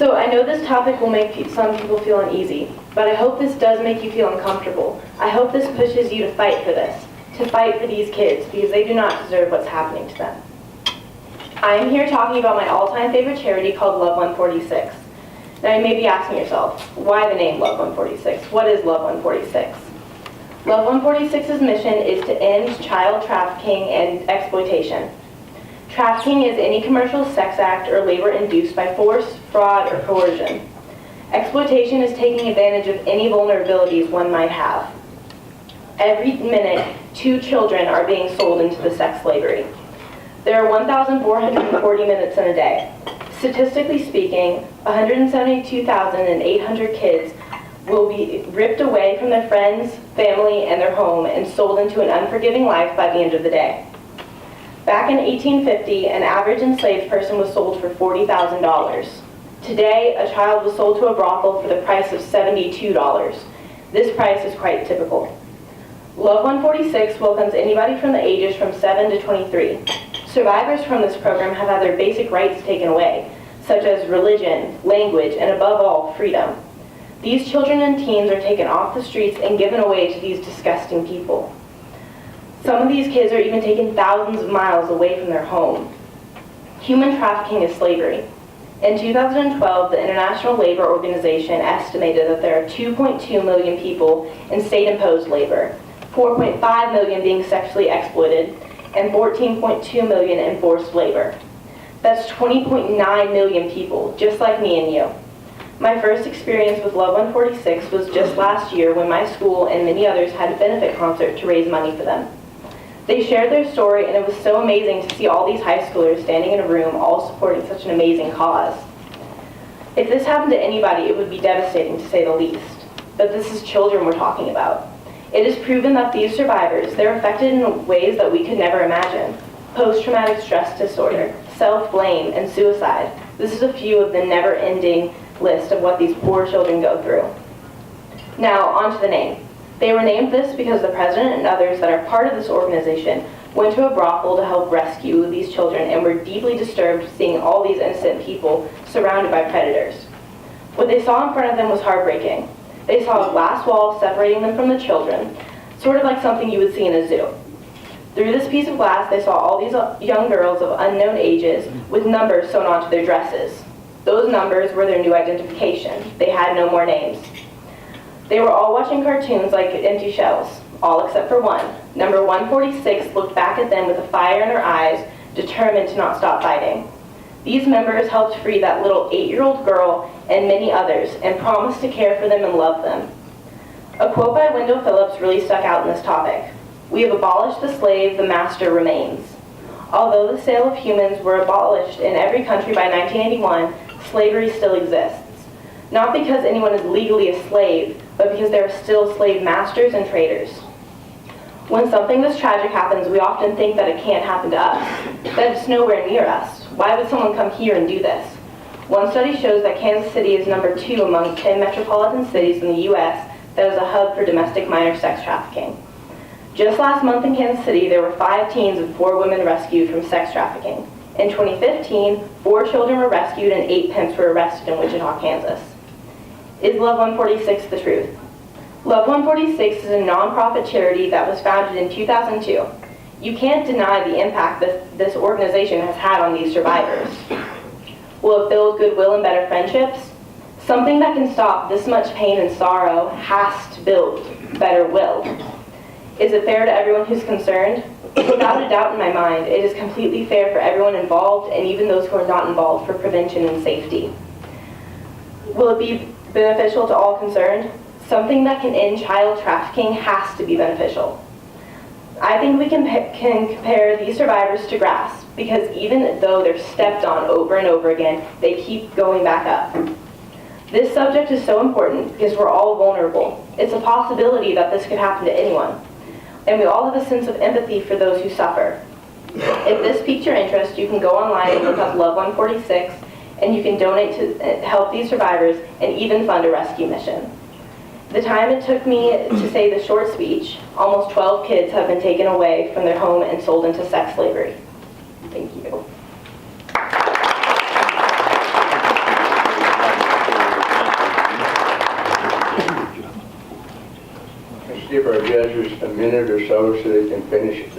So I know this topic will make some people feel uneasy, but I hope this does make you feel uncomfortable. I hope this pushes you to fight for this, to fight for these kids, because they do not deserve what's happening to them. I am here talking about my all-time favorite charity called Love 146. Now you may be asking yourself, why the name Love 146? What is Love 146? Love 146's mission is to end child trafficking and exploitation. Trafficking is any commercial sex act or labor induced by force, fraud, or coercion. Exploitation is taking advantage of any vulnerabilities one might have. Every minute, 2 children are being sold into the sex slavery. There are 1,440 minutes in a day. Statistically speaking, 172,800 kids will be ripped away from their friends, family, and their home and sold into an unforgiving life by the end of the day. Back in 1850, an average enslaved person was sold for $40,000. Today, a child was sold to a brothel for the price of $72. This price is quite typical. Love 146 welcomes anybody from the ages from 7 to 23. Survivors from this program have had their basic rights taken away, such as religion, language, and above all, freedom. These children and teens are taken off the streets and given away to these disgusting people. Some of these kids are even taken thousands of miles away from their home. Human trafficking is slavery. In 2012, the International Labor Organization estimated that there are 2.2 million people in state-imposed labor, 4.5 million being sexually exploited, and 14.2 million in forced labor. That's 20.9 million people, just like me and you. My first experience with Love 146 was just last year when my school and many others had a benefit concert to raise money for them. They shared their story, and it was so amazing to see all these high schoolers standing in a room all supporting such an amazing cause. If this happened to anybody, it would be devastating to say the least. But this is children we're talking about. It is proven that these survivors, they're affected in ways that we could never imagine. Post-traumatic stress disorder, self-blame, and suicide. This is a few of the never-ending list of what these poor children go through. Now, on to the name. They were named this because the president and others that are part of this organization went to a brothel to help rescue these children and were deeply disturbed seeing all these innocent people surrounded by predators. What they saw in front of them was heartbreaking. They saw a glass wall separating them from the children, sort of like something you would see in a zoo. Through this piece of glass, they saw all these young girls of unknown ages with numbers sewn onto their dresses. Those numbers were their new identification. They had no more names. They were all watching cartoons like empty shells, all except for one. Number 146 looked back at them with a fire in her eyes, determined to not stop fighting. These members helped free that little 8-year-old girl and many others and promised to care for them and love them. A quote by Wendell Phillips really stuck out in this topic. "We have abolished the slave, the master remains." Although the sale of humans were abolished in every country by 1981, slavery still exists. Not because anyone is legally a slave, but because there are still slave masters and traders. When something this tragic happens, we often think that it can't happen to us, that it's nowhere near us. Why would someone come here and do this? One study shows that Kansas City is number 2 among 10 metropolitan cities in the U.S. that is a hub for domestic minor sex trafficking. Just last month in Kansas City, there were 5 teens and 4 women rescued from sex trafficking. In 2015, 4 children were rescued and 8 pimps were arrested in Wichita, Kansas. Is Love 146 the truth? Love 146 is a nonprofit charity that was founded in 2002. You can't deny the impact that this organization has had on these survivors. Will it build goodwill and better friendships? Something that can stop this much pain and sorrow has to build better will. Is it fair to everyone who's concerned? Without a doubt in my mind, it is completely fair for everyone involved and even those who are not involved for prevention and safety. Will it be beneficial to all concerned? Something that can end child trafficking has to be beneficial. I think we can compare these survivors to grass, because even though they're stepped on over and over again, they keep going back up. This subject is so important because we're all vulnerable. It's a possibility that this could happen to anyone. And we all have a sense of empathy for those who suffer. If this piques your interest, you can go online and look up Love 146, and you can donate to help these survivors and even fund a rescue mission. The time it took me to say the short speech, almost 12 kids have been taken away from their home and sold into sex slavery. Thank you. Let's give our judges a minute or so they can finish